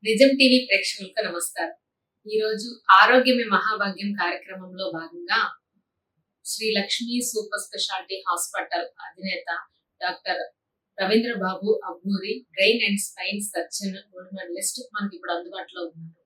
నిజం టీవీ ప్రేక్షకులకు నమస్కారం. ఈరోజు ఆరోగ్యమే మహాభాగ్యం కార్యక్రమంలో భాగంగా Sri Lakshmi super speciality hospital అధినేత doctor Ravindra Babu Abburi, brain and spine surgeon, gold medalist మనకి ఇప్పుడు అందుబాటులో ఉన్నారు.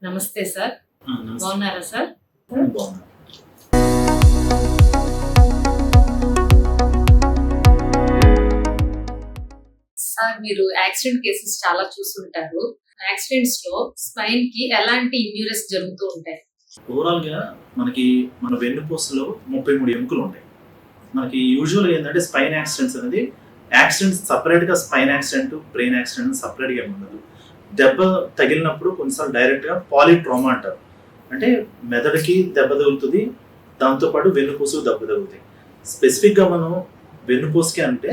నమస్తే సార్. బాగున్నారా సార్? సార్, మీరు యాక్సిడెంట్ కేసెస్ చాలా చూస్తుంటారు. యాక్సిడెంట్స్ లో స్పైన్ కి ఎలాంటి ఇంజురీస్ జరుగుతూ ఉంటాయి? ఓవరాల్ గా మన వెన్నుపూసలో 33 ఎముకలు ఉంటాయి. మనకి యూజువల్ ఏంటంటే స్పైన్ యాక్సిడెంట్స్ అనేది యాక్సిడెంట్స్ సపరేట్ గా spine accident, brain accident separate గా ఉండదు. దెబ్బ తగిలినప్పుడు కొన్నిసార్లు డైరెక్ట్ గా పాలిట్రామా అంటారు. అంటే మెదడుకి దెబ్బ తగులుతుంది, దాంతోపాటు వెన్నుపూసకు దెబ్బ తగులుతాయి. స్పెసిఫిక్ గా మనం వెన్నుపూసకి అంటే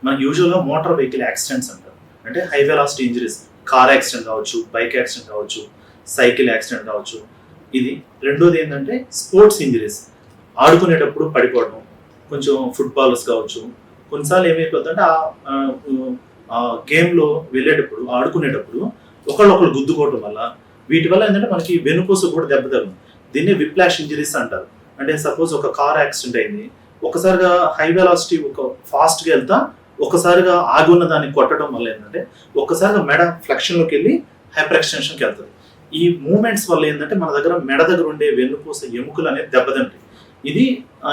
మనకి యూజువల్ గా మోటార్ వెహికల్ యాక్సిడెంట్స్ అంటారు. అంటే high velocity injuries, car accident కావచ్చు, బైక్ యాక్సిడెంట్ కావచ్చు, సైకిల్ యాక్సిడెంట్ కావచ్చు. ఇది రెండోది ఏంటంటే స్పోర్ట్స్ ఇంజరీస్, ఆడుకునేటప్పుడు పడిపోవడం, కొంచెం ఫుట్బాలర్స్ కావచ్చు. కొన్నిసార్లు ఏమైపోతుందంటే ఆ గేమ్లో వెళ్ళేటప్పుడు, ఆడుకునేటప్పుడు ఒకళ్ళు గుద్దుకోవటం వల్ల, వీటి వల్ల ఏంటంటే మనకి వెన్నుపూస కూడా దెబ్బ తగులుతుంది. దీన్ని విప్లాష్ ఇంజరీస్ అంటారు. అంటే సపోజ్ ఒక కార్ యాక్సిడెంట్ అయింది, ఒకసారిగా హై వెలాసిటీ ఫాస్ట్గా వెళ్తా ఒకసారిగా ఆగి ఉన్న దాన్ని కొట్టడం వల్ల ఏంటంటే ఒక్కసారిగా మెడ ఫ్లెక్షన్లోకి వెళ్ళి హైపర్ ఎక్స్టెన్షన్కి వెళ్తుంది. ఈ మూమెంట్స్ వల్ల ఏంటంటే మన దగ్గర మెడ దగ్గర ఉండే వెన్నుపూస ఎముకలు అనేది దెబ్బతింటాయి.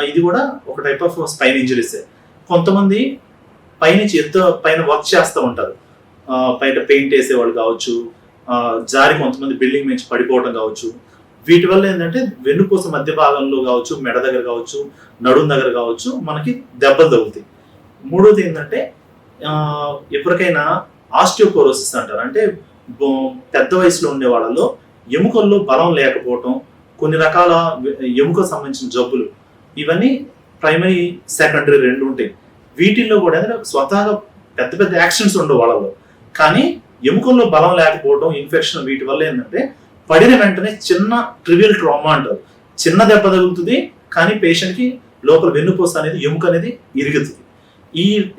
ఇది కూడా ఒక టైప్ ఆఫ్ స్పైన్ ఇంజరీసే. కొంతమంది పైనుంచి పైన వర్క్ చేస్తూ ఉంటారు, బయట పెయింట్ వేసేవాళ్ళు కావచ్చు, జారి కొంతమంది బిల్డింగ్ నుంచి పడిపోవడం కావచ్చు. వీటి వల్ల ఏంటంటే వెన్నుపూస మధ్య భాగంలో కావచ్చు, మెడ దగ్గర కావచ్చు, నడుం దగ్గర కావచ్చు మనకి దెబ్బలు తగులుతాయి. మూడోది ఏంటంటే ఎప్పటికైనా ఆస్టియోపోరోసిస్ అంటారు. అంటే పెద్ద వయసులో ఉండే వాళ్ళలో ఎముకల్లో బలం లేకపోవటం, కొన్ని రకాల ఎముకకు సంబంధించిన జబ్బులు, ఇవన్నీ ప్రైమరీ సెకండరీ రెండు ఉంటాయి. వీటిల్లో కూడా స్వతహాగా పెద్ద పెద్ద యాక్సిడెంట్స్ ఉండవు వాళ్ళలో, కానీ ఎముకల్లో బలం లేకపోవడం, ఇన్ఫెక్షన్, వీటి వల్ల ఏంటంటే పడిన వెంటనే చిన్న ట్రివియల్ ట్రామా అంటారు. చిన్న దెబ్బ తగులుతుంది, కానీ పేషెంట్కి లోపల వెన్నుపూస అనేది, ఎముక అనేది ఇరుగుతుంది.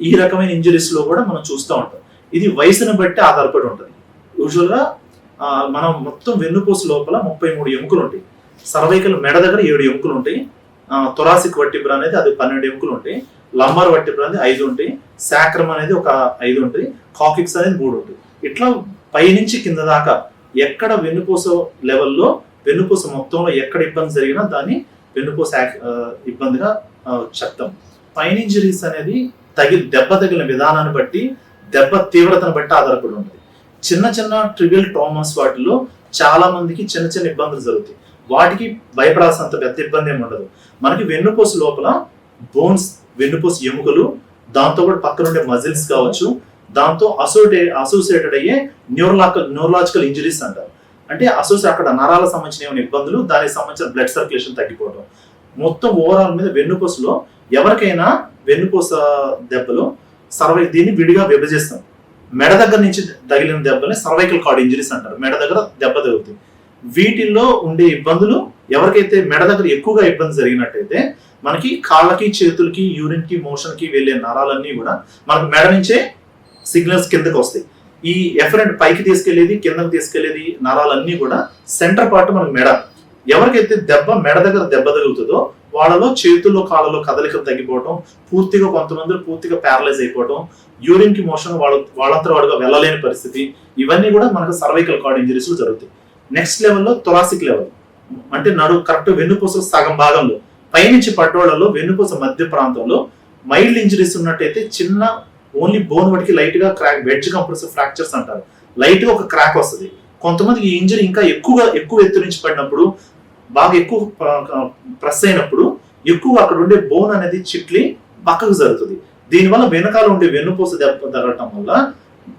ఈ రకమైన ఇంజరీస్ లో కూడా మనం చూస్తూ ఉంటాం. ఇది వయసును బట్టి ఆధారపడి ఉంటుంది. యూజువల్గా మనం మొత్తం వెన్నుపూస లోపల 33 ఎముకలు ఉంటాయి. సర్వైకల్ మెడ దగ్గర 7 ఎముకలు ఉంటాయి. థొరాసిక్ వర్టిబ్రా అనేది అది 12 ఎముకలు ఉంటాయి. లంబార్ వర్టిబ్రా అనేది 5 ఉంటాయి. సాక్రమ్ అనేది ఒక 5 ఉంటుంది. కాకిక్స్ అనేది 3 ఉంటాయి. ఇట్లా పైనుంచి కింద దాకా ఎక్కడ వెన్నుపూస లెవెల్లో, వెన్నుపూస మొత్తంలో ఎక్కడ ఇబ్బంది జరిగినా దాన్ని వెన్నుపూస ఇబ్బందిగా చెప్తాం. స్పైన్ ఇంజరీస్ అనేది దెబ్బ తగిలిన విధానాన్ని బట్టి, దెబ్బ తీవ్రతను బట్టి ఆధారపడి ఉంటుంది. చిన్న చిన్న ట్రివియల్ ట్రామాస్ వాటిలో చాలా మందికి చిన్న చిన్న ఇబ్బందులు జరుగుతాయి. వాటికి భయపడాల్సినంత పెద్ద ఇబ్బంది ఏమి ఉండదు. మనకి వెన్నుపూస లోపల బోన్స్, వెన్నుపూస ఎముకలు, దాంతో కూడా పక్కన ఉండే మజిల్స్ కావచ్చు, దాంతో అసోసియేటెడ్ అయ్యే న్యూరలాజికల్ ఇంజరీస్ అంటారు. అంటే అక్కడ నరాలకు సంబంధించిన ఏమైనా ఇబ్బందులు, దానికి సంబంధించిన బ్లడ్ సర్క్యులేషన్ తగ్గిపోవడం, మొత్తం ఓవరాల్ మీద వెన్నుపూసలో ఎవరికైనా వెన్నుపూస దెబ్బలు దీన్ని విడిగా విభజిస్తాం. మెడ దగ్గర నుంచి తగిలిన దెబ్బని సర్వైకల్ కార్డ్ ఇంజరీస్ అంటారు. మెడ దగ్గర దెబ్బ తగులుతుంది. వీటిల్లో ఉండే ఇబ్బందులు, ఎవరికైతే మెడ దగ్గర ఎక్కువగా ఇబ్బంది జరిగినట్టయితే మనకి కాళ్ళకి, చేతులకి, యూరిన్ కి, మోషన్ కి వెళ్ళే నరాలన్నీ కూడా మనకు మెడ నుంచే సిగ్నల్స్ కిందకి వస్తాయి. ఈ ఎఫరెంట్ పైకి తీసుకెళ్లేది, కిందకి తీసుకెళ్లేది నరాలన్నీ కూడా సెంటర్ పార్ట్ మనకు మెడ. ఎవరికైతే మెడ దగ్గర దెబ్బ తగులుతుందో వాళ్ళలో చేతుల్లో, కాళ్ళలో కదలికలు తగ్గిపోవడం, కొంతమంది పూర్తిగా ప్యారలైజ్ అయిపోవడం, యూరిన్ కి మోషన్ వాళ్ళంతా వాడుగా వెళ్ళలేని పరిస్థితి, ఇవన్నీ కూడా మనకు సర్వైకల్ కార్డ్ ఇంజరీస్ లో జరుగుతాయి. నెక్స్ట్ లెవెల్లో థొరాసిక్ లెవెల్, అంటే కరెక్ట్ వెన్నుపూస సగం భాగంలో పైనుంచి పడ్డోళ్లలో వెన్నుపూస మధ్య ప్రాంతంలో మైల్డ్ ఇంజరీస్ ఉన్నట్టయితే చిన్న ఓన్లీ బోన్ వడికి లైట్ గా క్రాక్, వెడ్జ్ కంప్రెసివ్ ఫ్రాక్చర్స్ అంటారు. లైట్ గా ఒక క్రాక్ వస్తుంది. కొంతమందికి ఈ ఇంజరీ ఇంకా ఎక్కువ ఎత్తు నుంచి పడినప్పుడు, బాగా ఎక్కువ ప్రెస్ అయినప్పుడు ఎక్కువ అక్కడ ఉండే బోన్ అనేది చిట్లి పక్కకు జరుగుతుంది. దీనివల్ల వెనకాల ఉండే వెన్నుపూస దెబ్బ తగలటం వల్ల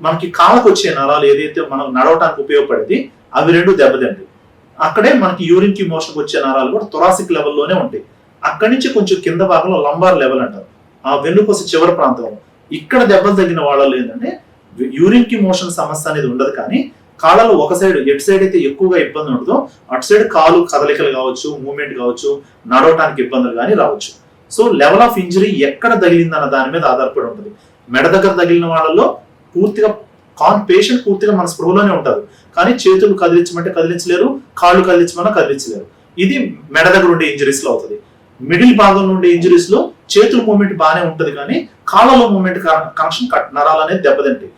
మనకి కాళ్ళకు వచ్చే నరాలు ఏదైతే మనం నడవటానికి ఉపయోగపడేది అవి రెండు దెబ్బతింటాయి. అక్కడే మనకి యూరిన్ కి మోషన్కి వచ్చే నరాలు కూడా థొరాసిక్ లెవెల్లోనే ఉంటాయి. అక్కడి నుంచి కొంచెం కింద భాగంలో లంబార్ లెవెల్ అంటారు, ఆ వెన్నుపూస చివరి ప్రాంతంలో ఇక్కడ దెబ్బలు తగిన వాళ్ళలో ఏంటంటే యూరిన్ కి మోషన్ సమస్య అనేది ఉండదు, కానీ కాళ్ళలో ఒక సైడ్ ఎటు సైడ్ అయితే ఎక్కువగా ఇబ్బంది ఉంటుందో అటు సైడ్ కాలు కదలికలు కావచ్చు, మూవ్మెంట్ కావచ్చు, నడవటానికి ఇబ్బందులు కానీ రావచ్చు. సో లెవెల్ ఆఫ్ ఇంజరీ ఎక్కడ తగిలిందన్న దాని మీద ఆధారపడి ఉంటుంది. మెడ దగ్గర తగిలిన వాళ్ళలో పూర్తిగా పేషెంట్ పూర్తిగా మన స్పృహలోనే ఉంటారు, కానీ చేతులు కదిలించమంటే కదిలించలేరు, కాళ్ళు కదిలించమన్నా కదిలించలేరు. ఇది మెడ దగ్గర ఉండే ఇంజరీస్ లో అవుతుంది. మిడిల్ భాగంలో ఉండే ఇంజరీస్ లో చేతుల మూవ్మెంట్ బాగానే ఉంటుంది, కానీ కాళ్ళలో మూవ్మెంట్ కనెక్షన్ నరాలు అనేది దెబ్బతింటాయి.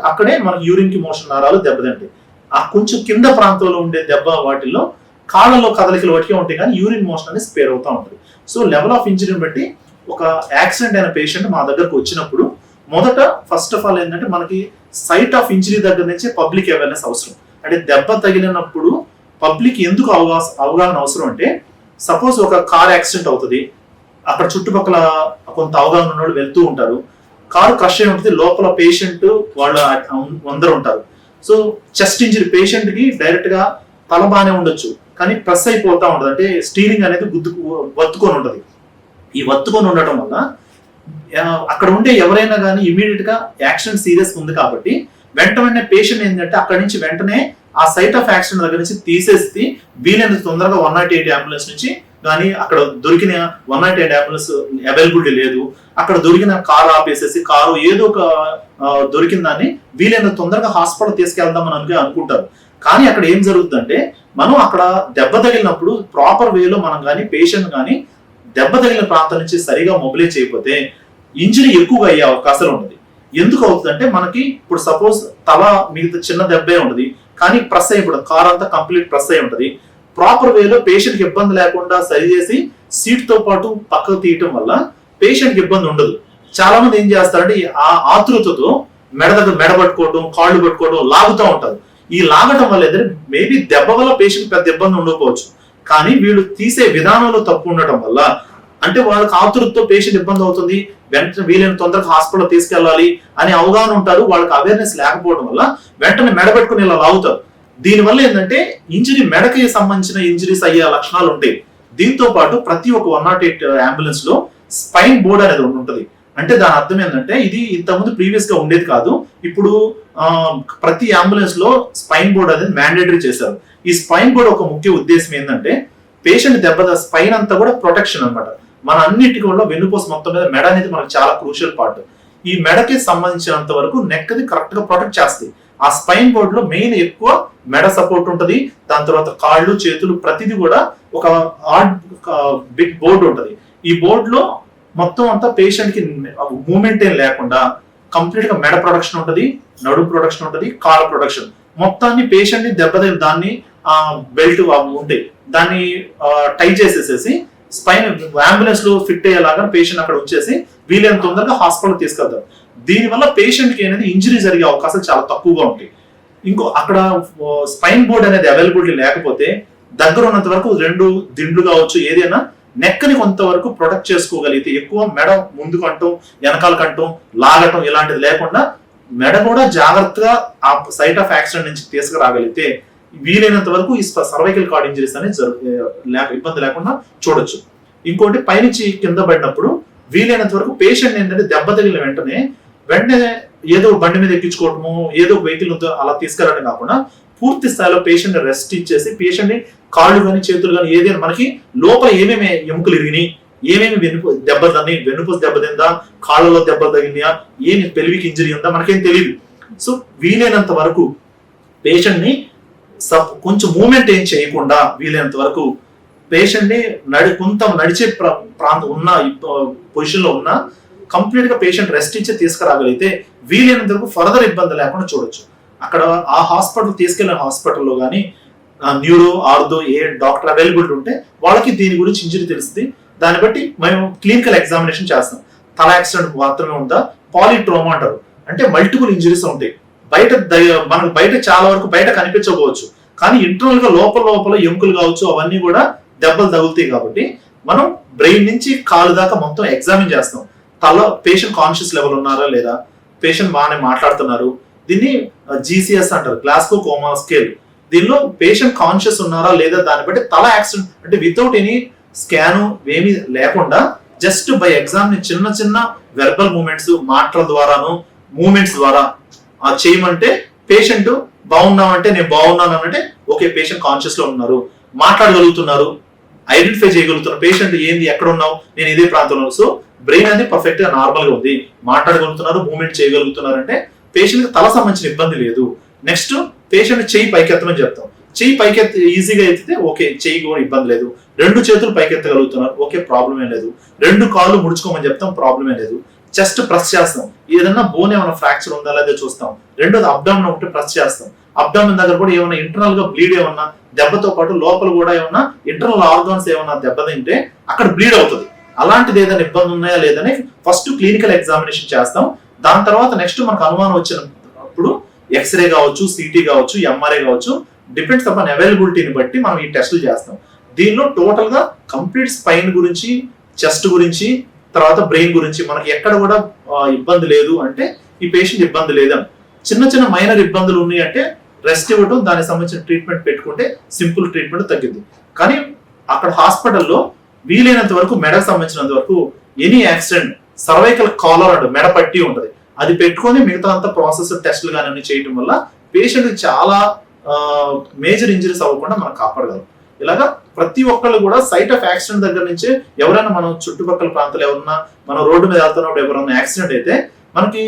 అక్కడే మనకి యూరిన్ కి మోషన్ నరాలు దెబ్బతింటాయి. ఆ కొంచెం కింద ప్రాంతంలో ఉండే దెబ్బ వాటిల్లో కాళ్ళలో కదలికలు వాటికే ఉంటాయి, కానీ యూరిన్ మోషన్ అనేది స్పేర్ అవుతూ ఉంటుంది. సో లెవెల్ ఆఫ్ ఇంజరీని బట్టి ఒక యాక్సిడెంట్ అయిన పేషెంట్ మా దగ్గరకు వచ్చినప్పుడు మొదట ఫస్ట్ ఆఫ్ ఆల్ ఏంటంటే మనకి సైట్ ఆఫ్ ఇంజరీ దగ్గర నుంచే పబ్లిక్ అవేర్నెస్ అవసరం. అంటే దెబ్బ తగిలినప్పుడు పబ్లిక్ ఎందుకు అవగాహన అవసరం అంటే, సపోజ్ ఒక కార్ యాక్సిడెంట్ అవుతుంది, అక్కడ చుట్టుపక్కల కొంత అవగాహన ఉన్న వాళ్ళు వెళ్తూ ఉంటారు, కారు క్రష్ అయి ఉంటుంది, లోపల పేషెంట్ వాళ్ళు అందరూ ఉంటారు. సో చెస్ట్ ఇంజరీ పేషెంట్ కి డైరెక్ట్ గా తల బాగానే ఉండొచ్చు, కానీ ప్రెస్ అయిపోతా ఉంటుంది, అంటే స్టీరింగ్ అనేది వత్తుకొని ఉంటుంది. ఈ వత్తుకొని ఉండటం వల్ల అక్కడ ఉంటే ఎవరైనా కానీ ఇమీడియట్ గా యాక్సిడెంట్ సీరియస్ ఉంది కాబట్టి వెంటనే పేషెంట్ ఏంటంటే అక్కడి నుంచి వెంటనే ఆ సైట్ ఆఫ్ యాక్సిడెంట్ దగ్గర నుంచి తీసేసి వీలైనంత తొందరగా 108 అంబులెన్స్ నుంచి కానీ అక్కడ దొరికిన 108 అంబులెన్స్ అవైలబిలిటీ లేదు, అక్కడ దొరికిన కారు ఆపేసేసి కారు ఏదో ఒక దొరికిన దాన్ని వీలైనంత తొందరగా హాస్పిటల్ తీసుకెళ్దామని అనుకుంటారు. కానీ అక్కడ ఏం జరుగుతుందంటే మనం అక్కడ దెబ్బ తగిలినప్పుడు ప్రాపర్ వేలో మనం కానీ పేషెంట్ కానీ దెబ్బ తగిలిన ప్రాంతం నుంచి సరిగా మొబిలైజ్ చేయకపోతే ఇంజరీ ఎక్కువగా అయ్యే అవకాశాలు ఉంటుంది. ఎందుకు అవుతుందంటే మనకి ఇప్పుడు సపోజ్ తల మిగతా చిన్న దెబ్బే ఉంటుంది, కానీ ప్రెస్ అయిపోతుంది, కార్ అంతా కంప్లీట్ ప్రెస్ అయి ఉంటుంది. ప్రాపర్ వేలో పేషెంట్ కి ఇబ్బంది లేకుండా సరి చేసి సీట్ తో పాటు పక్కకు తీయటం వల్ల పేషెంట్ కి ఇబ్బంది ఉండదు. చాలా మంది ఏం చేస్తారంటే ఆ ఆతృతతో మెడ దగ్గర మెడ పట్టుకోవడం, కాళ్ళు పట్టుకోవడం, లాగుతూ ఉంటారు. ఈ లాగటం వల్ల ఏదంటే మేబీ దెబ్బ వల్ల పేషెంట్ పెద్ద ఇబ్బంది ఉండకపోవచ్చు, కానీ వీళ్ళు తీసే విధానంలో తప్పు ఉండటం వల్ల అంటే వాళ్ళకి ఆతృతతో పేషెంట్ ఇబ్బంది అవుతుంది, వెంటనే వీలైన తొందరగా హాస్పిటల్ తీసుకెళ్ళాలి అని అవగాహన ఉంటారు, వాళ్ళకి అవేర్నెస్ లేకపోవడం వల్ల వెంటనే మెడబెట్టుకుని ఇలా లాగుతారు. దీనివల్ల ఏంటంటే ఇంజరీ మెడకి సంబంధించిన ఇంజరీస్ అయ్యే లక్షణాలు ఉంటాయి. దీంతో పాటు ప్రతి ఒక్క 108 అంబులెన్స్ లో స్పైన్ బోర్డ్ అనేది ఉంటుంది. అంటే దాని అర్థం ఏంటంటే ఇది ఇంతకుముందు ప్రీవియస్ గా ఉండేది కాదు, ఇప్పుడు ప్రతి అంబులెన్స్ లో స్పైన్ బోర్డ్ అనేది మ్యాండేటరీ చేశారు. ఈ స్పైన్ బోర్డ్ ఒక ముఖ్య ఉద్దేశం ఏంటంటే పేషెంట్ దెబ్బ స్పైన్ అంతా కూడా ప్రొటెక్షన్ అనమాట. మన అన్నిటి కూడా వెన్నుపూస మొత్తం మీద మెడ అనేది మనకు చాలా క్రూషియల్ పార్ట్. ఈ మెడకి సంబంధించినంత వరకు నెక్ ది కరెక్ట్ గా ప్రొటెక్ట్ చేస్తాయి. ఆ స్పైన్ బోర్డ్ లో మెయిన్ ఎక్కువ మెడ సపోర్ట్ ఉంటుంది, దాని తర్వాత కాళ్ళు చేతులు ప్రతిదీ కూడా ఒక బిగ్ బోర్డు ఉంటుంది. ఈ బోర్డు లో మొత్తం అంతా పేషెంట్ కి మూమెంట్ ఏం లేకుండా కంప్లీట్ గా మెడ ప్రొడక్షన్ ఉంటుంది, నడుము ప్రొడక్షన్ ఉంటుంది, కాళ్ళ ప్రొడక్షన్ మొత్తాన్ని పేషెంట్ ని దెబ్బతిని దాన్ని బెల్ట్ ఉంటాయి దాన్ని టై చేసేసేసి స్పైన్ అంబులెన్స్ లో ఫిట్ అయ్యేలాగా పేషెంట్ అక్కడ వచ్చేసి వీలైనంత తొందరగా హాస్పిటల్ తీసుకెళ్తారు. దీనివల్ల పేషెంట్ కి అనేది ఇంజరీ జరిగే అవకాశాలు చాలా తక్కువగా ఉంటాయి. ఇంకో అక్కడ స్పైన్ బోర్డ్ అనేది అవైలబిలిటీ లేకపోతే దగ్గర ఉన్నంత వరకు 2 దిండ్లు కావచ్చు ఏదైనా నెక్ ని కొంతవరకు ప్రొటెక్ట్ చేసుకోగలిగితే ఎక్కువ మెడ ముందుకు అంటాం వెనకాల కంటాం లాగటం ఇలాంటిది లేకుండా మెడ కూడా జాగ్రత్తగా ఆ సైట్ ఆఫ్ యాక్సిడెంట్ నుంచి తీసుకురాగలిగితే వీలైనంత వరకు ఈ సర్వైకల్ కార్డ్ ఇంజరీస్ అనేది ఇబ్బంది లేకుండా చూడొచ్చు. ఇంకోటి పైనుంచి కింద పడినప్పుడు వీలైనంత వరకు పేషెంట్ ఏంటంటే దెబ్బ తగిలిన వెంటనే ఏదో బండి మీద ఎక్కించుకోవటము ఏదో వెహికల్ అలా తీసుకెళ్ళడం కాకుండా పూర్తి స్థాయిలో పేషెంట్ రెస్ట్ ఇచ్చేసి పేషెంట్ ని కాళ్ళు కానీ చేతులు కానీ ఏదైనా మనకి లోపల ఏమేమి ఎముకలు ఇరిగినాయి, ఏమేమి వెన్నుపూస దెబ్బతిందా, కాళ్ళలో దెబ్బలు తగిలినాయా, ఏమి పెల్విక్ ఇంజరీ ఉందా మనకేం తెలియదు. సో వీలైనంత వరకు పేషెంట్ ని కొంచెం మూమెంట్ ఏం చేయకుండా వీలైనంత వరకు పేషెంట్ ని కొంత నడిచే ప్రాంతం ఉన్న పొజిషన్ లో ఉన్న కంప్లీట్ గా పేషెంట్ రెస్ట్ ఇచ్చి తీసుకురాగలిగితే వీలైనంత వరకు ఫర్దర్ ఇబ్బంది లేకుండా చూడొచ్చు. అక్కడ ఆ హాస్పిటల్ తీసుకెళ్లిన హాస్పిటల్లో కానీ న్యూరో ఆర్థో ఏ డాక్టర్ అవైలబిలిటీ ఉంటే వాళ్ళకి దీని గురించి ఇంజరీ తెలుస్తుంది. దాన్ని బట్టి మేము క్లినికల్ ఎగ్జామినేషన్ చేస్తాం. తల యాక్సిడెంట్ మాత్రమే ఉందా, పాలిట్రోమా అంటారు, అంటే మల్టిపుల్ ఇంజరీస్ ఉంటాయి. మనకు బయట చాలా వరకు బయట కనిపించకపోవచ్చు, కానీ ఇంటర్నల్ గా లోపల ఎముకలు కావచ్చు అవన్నీ కూడా దెబ్బలు తగులుతాయి. కాబట్టి మనం బ్రెయిన్ నుంచి కాలు దాకా మొత్తం ఎగ్జామిన్ చేస్తాం. తల పేషెంట్ కాన్షియస్ లెవెల్ ఉన్నారా లేదా, పేషెంట్ బాగానే మాట్లాడుతున్నారు, దీన్ని GCS అంటారు, గ్లాస్గో కోమా స్కేల్. దీనిలో పేషెంట్ కాన్షియస్ ఉన్నారా లేదా దాన్ని బట్టి తల యాక్సిడెంట్ అంటే వితౌట్ ఎనీ స్కాను ఏమీ లేకుండా జస్ట్ బై ఎగ్జామ్ ని చిన్న చిన్న వెర్బల్ మూమెంట్స్, మాటల ద్వారాను మూమెంట్స్ ద్వారా చేయమంటే పేషెంట్ బాగున్నామంటే నేను బాగున్నాను అంటే ఓకే పేషెంట్ కాన్షియస్ లో ఉన్నారు, మాట్లాడగలుగుతున్నారు, ఐడెంటిఫై చేయగలుగుతున్నారు పేషెంట్ ఏంది ఎక్కడ ఉన్నావు నేను ఇదే ప్రాంతంలో. సో బ్రెయిన్ అనేది పర్ఫెక్ట్ గా నార్మల్ గా ఉంది, మాట్లాడగలుగుతున్నారు, మూవ్మెంట్ చేయగలుగుతున్నారు అంటే పేషెంట్ కి తల సంబంధించిన ఇబ్బంది లేదు. నెక్స్ట్ పేషెంట్ చెయ్యి పైకెత్తమని చెప్తాం, చెయ్యి పైకెత్తి ఈజీగా ఎత్తితే ఓకే చెయ్యి కూడా ఇబ్బంది లేదు. 2 చేతులు పైకెత్తగలుగుతున్నారు ఓకే ప్రాబ్లమే లేదు. 2 కాళ్ళు ముడుచుకోమని చెప్తాం ప్రాబ్లమే లేదు. చెస్ట్ ప్రెస్ చేస్తాం, ఏదన్నా బోన్ ఏమైనా ఫ్రాక్చర్ ఉందా లేదా చూస్తాం. రెండోది అబ్డామిన్ ఒకటి ప్రెస్ చేస్తాం, అబ్డామిన్ దగ్గర కూడా ఏమైనా ఇంటర్నల్ గా బ్లీడ్ ఏమన్నా దెబ్బతో పాటు లోపల కూడా ఏమన్నా ఇంటర్నల్ ఆర్గాన్స్ ఏమన్నా దెబ్బతింటే అక్కడ బ్లీడ్ అవుతుంది. అలాంటిది ఏదైనా ఇబ్బంది ఉన్నాయా లేదని ఫస్ట్ క్లినికల్ ఎగ్జామినేషన్ చేస్తాం. దాని తర్వాత నెక్స్ట్ మనకు అనుమానం వచ్చినప్పుడు ఎక్స్రే కావచ్చు, సిటీ కావచ్చు, ఎంఆర్ఐ కావచ్చు, డిపెండ్స్ అపాన్ అవైలబిలిటీని బట్టి మనం ఈ టెస్టులు చేస్తాం. దీనిలో టోటల్ గా కంప్లీట్ స్పైన్ గురించి, చెస్ట్ గురించి, తర్వాత బ్రెయిన్ గురించి మనకి ఎక్కడ కూడా ఇబ్బంది లేదు అంటే ఈ పేషెంట్ ఇబ్బంది లేదని. చిన్న చిన్న మైనర్ ఇబ్బందులు ఉన్నాయి అంటే రెస్ట్ ఇవ్వడం, దానికి సంబంధించిన ట్రీట్మెంట్ పెట్టుకుంటే సింపుల్ ట్రీట్మెంట్ తగ్గింది. కానీ అక్కడ హాస్పిటల్లో వీలైనంత వరకు మెడకు సంబంధించినంత వరకు ఎనీ యాక్సిడెంట్ సర్వైకల్ కాలర్ అంటే మెడ పట్టి ఉంటది, అది పెట్టుకొని మిగతా అంతా ప్రాసెస్ టెస్టులు కానీ చేయడం వల్ల పేషెంట్ చాలా మేజర్ ఇంజరీస్ అవ్వకుండా మనం కాపాడగలం. ఇలాగా ప్రతి ఒక్కళ్ళు కూడా సైట్ ఆఫ్ యాక్సిడెంట్ దగ్గర నుంచి ఎవరైనా మనం చుట్టుపక్కల ప్రాంతాలు ఎవరన్నా మనం రోడ్డు మీద వెళ్తున్నప్పుడు ఎవరైనా యాక్సిడెంట్ అయితే మనకి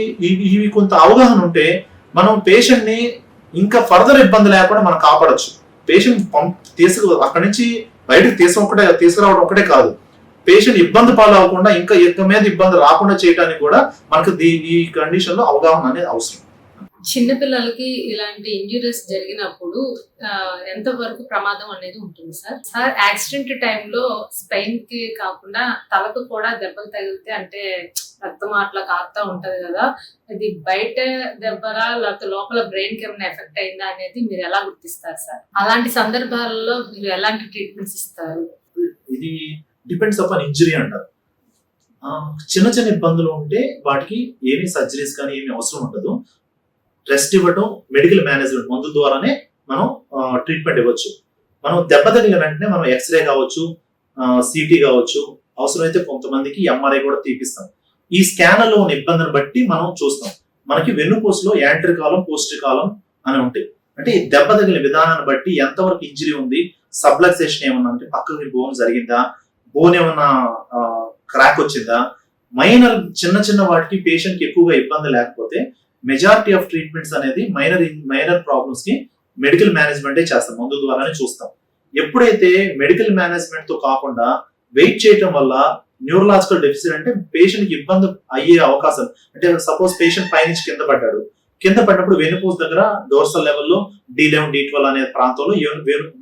ఇవి కొంత అవగాహన ఉంటే మనం పేషెంట్ ని ఇంకా ఫర్దర్ ఇబ్బంది లేకుండా మనం కాపాడొచ్చు. పేషెంట్ అక్కడి నుంచి బయటకు తీసుకురావడం ఒకటే కాదు, పేషెంట్ ఇబ్బంది పాలు అవ్వకుండా ఇంకా ఎక్కువ మీద ఇబ్బంది రాకుండా చేయడానికి కూడా మనకు ఈ కండిషన్ లో అవగాహన అనేది అవసరం. చిన్నపిల్లలకి ఇలాంటి ఇంజురీస్ జరిగినప్పుడు ఎంత వరకు ప్రమాదం అనేది ఉంటుంది సార్? యాక్సిడెంట్ టైంలో స్పైన్ కి కాకుండా తలకు కూడా దెబ్బలు తగిలితే అంటే రక్తం అట్లా కారుతా ఉంటది కదా, అది బయట దెబ్బరా లేకపోతే లోపల బ్రెయిన్ కి ఏమైనా ఎఫెక్ట్ అయిందా అనేది మీరు ఎలా గుర్తిస్తారు సార్? అలాంటి సందర్భాల్లో మీరు ఎలాంటి ట్రీట్మెంట్స్ ఇస్తారు? ఇది డిపెండ్స్ అపాన్ ఇంజరీ అంటారు. చిన్న చిన్న ఇబ్బందులు ఉంటే వాటికి ఏమి సర్జరీస్ కానీ ఏమి అవసరం ఉండదు. రెస్ట్ ఇవ్వటం, మెడికల్ మేనేజ్మెంట్ మందుల ద్వారానే మనం ట్రీట్మెంట్ ఇవ్వచ్చు. మనం దెబ్బ తగిలిన వెంటనే మనం ఎక్స్రే కావచ్చు, సిటీ కావచ్చు, అవసరమైతే కొంతమందికి ఎంఆర్ఐ కూడా తీపిస్తాం. ఈ స్కానర్లో ఉన్న ఇబ్బందిని బట్టి మనం చూస్తాం. మనకి వెన్నుపూసలో యాంట్రీ కాలం, పోస్టర్ కాలం అని ఉంటాయి. అంటే ఈ దెబ్బ తగిలిన విధానాన్ని బట్టి ఎంతవరకు ఇంజరీ ఉంది, సబ్లక్సేషన్ ఏమన్నా అంటే పక్కకి బోన్ జరిగిందా, బోన్ ఏమన్నా క్రాక్ వచ్చిందా, మైనర్ చిన్న చిన్న వాటికి పేషెంట్ కి ఎక్కువగా ఇబ్బంది లేకపోతే మెజారిటీ ఆఫ్ ట్రీట్మెంట్స్ అనేది మైనర్ ప్రాబ్లమ్స్ కి మెడికల్ మేనేజ్మెంటే చేస్తాం, మందు ద్వారానే చూస్తాం. ఎప్పుడైతే మెడికల్ మేనేజ్మెంట్ తో కాకుండా వెయిట్ చేయటం వల్ల న్యూరలాజికల్ డెఫిసిట్ అంటే పేషెంట్ కి ఇబ్బంది అయ్యే అవకాశం, అంటే సపోజ్ పేషెంట్ పైనుంచి కింద పడ్డాడు, కింద పడినప్పుడు వెన్నుపూస దగ్గర డోర్సల్ లెవెల్లో D11 D12 అనే ప్రాంతంలో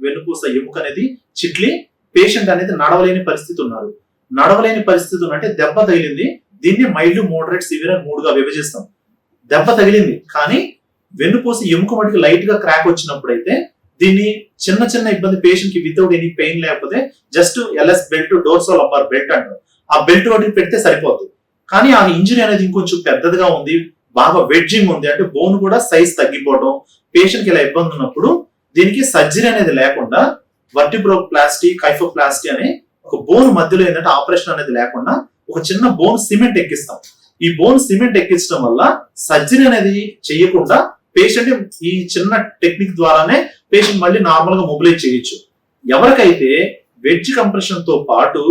వెన్నుపూస ఎముక అనేది చిట్లి పేషెంట్ అనేది నడవలేని పరిస్థితి ఉన్నారు. నడవలేని పరిస్థితి అంటే దెబ్బ తగిలింది, దీన్ని మైల్డ్, మోడరేట్, సివియర్ అని 3గా విభజిస్తాం. దెబ్బ తగిలింది కానీ వెన్నుపూస ఎముక మటుకు లైట్ గా క్రాక్ వచ్చినప్పుడు అయితే దీన్ని చిన్న చిన్న ఇబ్బంది పేషెంట్ కి వితౌట్ ఎనీ పెయిన్ లేకపోతే just LS belt, dorsal lumbar belt అంటారు, ఆ బెల్ట్ ఒకటి పెడితే సరిపోతుంది. కానీ ఆ ఇంజరీ అనేది ఇంకొంచెం పెద్దదిగా ఉంది, బాగా వెడ్జింగ్ ఉంది అంటే బోన్ కూడా సైజ్ తగ్గిపోవడం, పేషెంట్ కి ఇలా ఇబ్బంది ఉన్నప్పుడు దీనికి సర్జరీ అనేది లేకుండా వర్టిబ్రోప్లాస్టీ, కైఫోప్లాస్టీ అనే ఒక బోన్ మధ్యలో ఏంటంటే ఆపరేషన్ అనేది లేకుండా ఒక చిన్న బోన్ సిమెంట్ ఎక్కిస్తాం. ఈ బోన్ సిమెంట్ ఎక్కించడం వల్ల సర్జరీ అనేది చేయకుండా పేషెంట్ ఈ చిన్న టెక్నిక్ ద్వారానే పేషెంట్ మళ్ళీ నార్మల్ గా మొబిలైజ్ చేయొచ్చు. ఎవరికైతే వెడ్జ్ కంప్రెషన్ తో పాటు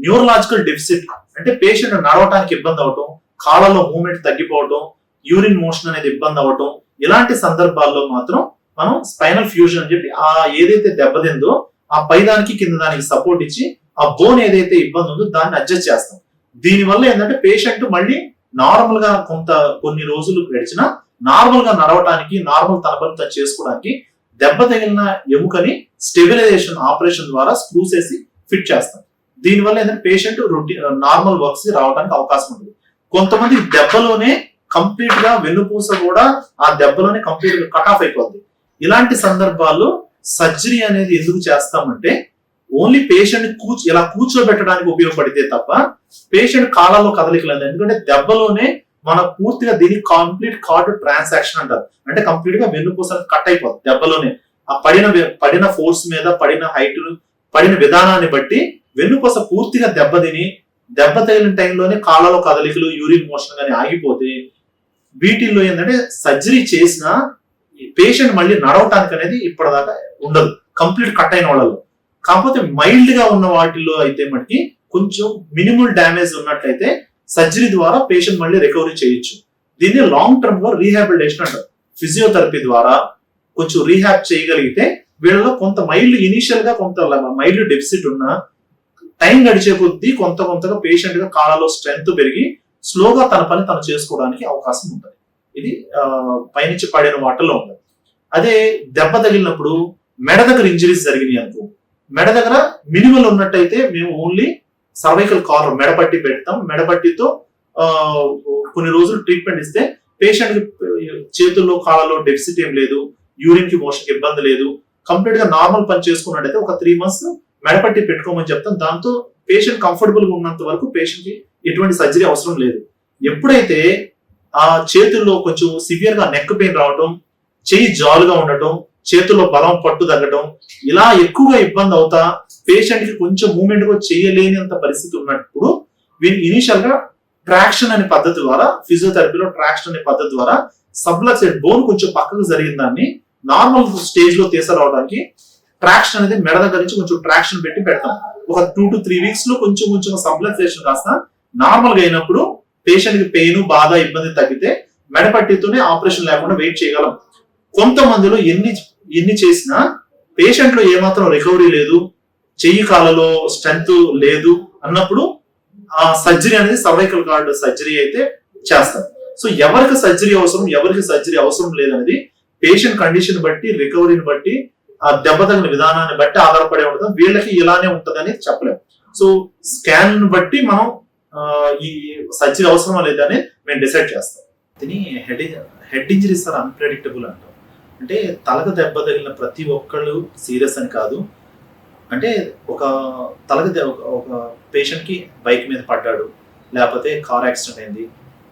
న్యూరలాజికల్ డెఫిసిట్ అంటే పేషెంట్ నడవటానికి ఇబ్బంది అవటం, కాళ్ళలో మూవ్మెంట్ తగ్గిపోవటం, యూరిన్ మోషన్ అనేది ఇబ్బంది అవటం, ఇలాంటి సందర్భాల్లో మాత్రం మనం స్పైనల్ ఫ్యూజన్ అని చెప్పి ఆ ఏదైతే దెబ్బతిందో ఆ పైదానికి కింద దానికి సపోర్ట్ ఇచ్చి ఆ బోన్ ఏదైతే ఇబ్బంది ఉందో దాన్ని అడ్జస్ట్ చేస్తాం. దీనివల్ల ఏంటంటే పేషెంట్ మళ్ళీ నార్మల్ గా కొన్ని రోజులు గడిచినా నార్మల్ గా నడవటానికి, నార్మల్ తన పని తను చేసుకోవడానికి దెబ్బ తగిలిన ఎముకని స్టెబిలైజేషన్ ఆపరేషన్ ద్వారా స్క్రూస్ వేసి ఫిట్ చేస్తాం. దీనివల్ల ఏంటంటే పేషెంట్ నార్మల్ వర్క్స్ కి రావడానికి అవకాశం ఉంటుంది. కొంతమంది దెబ్బలోనే కంప్లీట్ గా వెన్నుపూస కూడా ఆ దెబ్బలోనే కంప్లీట్ గా కట్ ఆఫ్ అయిపోద్ది. ఇలాంటి సందర్భాల్లో సర్జరీ అనేది ఎందుకు చేస్తామంటే ఓన్లీ పేషెంట్ ఇలా కూర్చోబెట్టడానికి ఉపయోగపడితే తప్ప పేషెంట్ కాళ్ళలో కదలికలేదు. ఎందుకంటే దెబ్బలోనే మన పూర్తిగా దీన్ని కంప్లీట్ కార్డ్ ట్రాన్సాక్షన్ అంటారు, అంటే కంప్లీట్ గా వెన్నుపూస కట్ అయిపోతుంది దెబ్బలోనే. ఆ పడిన ఫోర్స్ మీద, పడిన హైట్, పడిన విధానాన్ని బట్టి వెన్నుపూస పూర్తిగా దెబ్బతిని దెబ్బ తగిలిన టైంలోనే కాళ్ళలో కదలికలు, యూరిన్ మోషన్ కానీ ఆగిపోతే వీటిల్లో ఏంటంటే సర్జరీ చేసిన పేషెంట్ మళ్ళీ నడవటానికి అనేది ఇప్పటిదాకా ఉండదు, కంప్లీట్ కట్ అయిన వాళ్ళలో. కాకపోతే మైల్డ్ గా ఉన్న వాటిల్లో అయితే మనకి కొంచెం మినిమల్ డ్యామేజ్ ఉన్నట్లయితే సర్జరీ ద్వారా పేషెంట్ మళ్ళీ రికవరీ చేయొచ్చు. దీన్ని లాంగ్ టర్మ్ లో రీహాబిలిటేషన్ అంటారు. ఫిజియోథెరపీ ద్వారా కొంచెం రీహాబ్ చేయగలిగితే వీళ్ళలో కొంత మైల్డ్ ఇనిషియల్ గా కొంత మైల్డ్ డెఫిసిట్ ఉన్న టైం గడిచే కొద్దీ కొంతగా పేషెంట్ గా కాళ్ళలో స్ట్రెంగ్త్ పెరిగి స్లోగా తన పని తను చేసుకోవడానికి అవకాశం ఉంటుంది. ఇది పైనుంచి పడిన వాటిలో ఉంటుంది. అదే దెబ్బ తగిలినప్పుడు మెడ దగ్గర ఇంజరీస్ జరిగినాయి అనుకో, మెడ దగ్గర మినిమల్ ఉన్నట్టయితే మేము ఓన్లీ సర్వైకల్ కాలర్ మెడపట్టి పెడతాం. మెడపట్టితో కొన్ని రోజులు ట్రీట్మెంట్ ఇస్తే పేషెంట్ కి చేతుల్లో కాళ్ళలో డెఫిసిట్ ఏం లేదు, యూరిన్ కి మోషన్ కి ఇబ్బంది లేదు, కంప్లీట్ గా నార్మల్ పని చేసుకున్నట్టయితే ఒక 3 months మెడపట్టి పెట్టుకోమని చెప్తాం. దాంతో పేషెంట్ కంఫర్టబుల్ గా ఉన్నంత వరకు పేషెంట్ కి ఎటువంటి సర్జరీ అవసరం లేదు. ఎప్పుడైతే ఆ చేతుల్లో కొంచెం సివియర్ గా నెక్ పెయిన్ రావటం, చెయ్యి జాలుగా ఉండటం, చేతుల్లో బలం పట్టు తగ్గటం, ఇలా ఎక్కువగా ఇబ్బంది అవుతా పేషెంట్ కి కొంచెం మూవ్మెంట్ కూడా చేయలేనంత పరిస్థితి ఉన్నప్పుడు వీళ్ళు ఇనిషియల్ గా ట్రాక్షన్ అనే పద్ధతి ద్వారా, ఫిజియోథెరపీలో ట్రాక్షన్ అనే పద్ధతి ద్వారా సబ్లక్సెట్ బోన్ కొంచెం పక్కకు జరిగిన దాన్ని నార్మల్ స్టేజ్ లో తీసుకురావడానికి ట్రాక్షన్ అనేది మెడ దగ్గర నుంచి కొంచెం ట్రాక్షన్ పెట్టి పెడతాం. ఒక 2 to 3 weeks లో కొంచెం సబ్లక్సేషన్ కాస్త నార్మల్ గా అయినప్పుడు పేషెంట్ కి పెయిన్, బాధ, ఇబ్బంది తగ్గితే మెడపట్టితోనే ఆపరేషన్ లేకుండా వెయిట్ చేయగలం. కొంతమందిలో ఎన్ని చేసినా పేషెంట్ లో ఏమాత్రం రికవరీ లేదు, చెయ్యి కాళ్ళలో స్ట్రెంత్ లేదు అన్నప్పుడు ఆ సర్జరీ అనేది సర్వైకల్ కార్డ్ సర్జరీ అయితే చేస్తారు. సో ఎవరికి సర్జరీ అవసరం, ఎవరికి సర్జరీ అవసరం లేదనేది పేషెంట్ కండిషన్ బట్టి, రికవరీని బట్టి, ఆ దెబ్బ తగిన విధానాన్ని బట్టి ఆధారపడే ఉంటుంది. వీళ్ళకి ఇలానే ఉంటదని చెప్పలేము. సో స్కాన్ బట్టి మనం ఈ సర్జరీ అవసరమా లేదని మేము డిసైడ్ చేస్తాం. దీని హెడ్ ఇంజరీస్ ఆర్ అన్ప్రెడిక్టబుల్ అంటాం. అంటే తలకు దెబ్బ తగిలిన ప్రతి ఒక్కళ్ళు సీరియస్ అని కాదు. అంటే ఒక పేషెంట్ కి బైక్ మీద పడ్డాడు, లేకపోతే కార్ యాక్సిడెంట్ అయింది,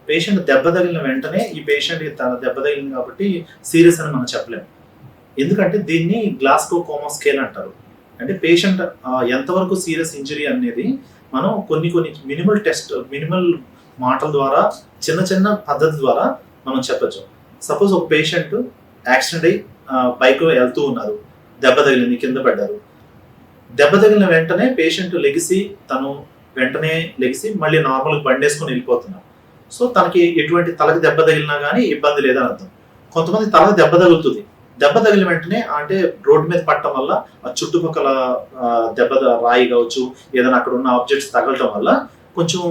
పేషెంట్ దెబ్బ తగిలిన వెంటనే ఈ పేషెంట్ కి దెబ్బ తగిలింది కాబట్టి సీరియస్ అని మనం చెప్పలేము. ఎందుకంటే దీన్ని గ్లాస్గో కోమా స్కేల్ అంటారు. అంటే పేషెంట్ ఎంతవరకు సీరియస్ ఇంజరీ అనేది మనం కొన్ని మినిమల్ మాటల ద్వారా, చిన్న పద్ధతి ద్వారా మనం చెప్పచ్చు. సపోజ్ ఒక పేషెంట్ యాక్సిడెంట్ అయ్యి బైక్ వెళ్తూ ఉన్నారు, దెబ్బ తగిలింది, కింద పడ్డారు. దెబ్బ తగిలిన వెంటనే పేషెంట్ వెంటనే లెగిసి మళ్ళీ నార్మల్ బండి వేసుకొని వెళ్ళిపోతున్నారు. సో తనకి ఎటువంటి తలకు దెబ్బ తగిలినా కానీ ఇబ్బంది లేదని అర్థం. కొంతమంది తలకు దెబ్బ తగులుతుంది, దెబ్బ తగిలిన వెంటనే అంటే రోడ్డు మీద పట్టడం వల్ల ఆ చుట్టుపక్కల దెబ్బ రాయి కావచ్చు, ఏదైనా అక్కడ ఉన్న ఆబ్జెక్ట్స్ తగలటం వల్ల కొంచెం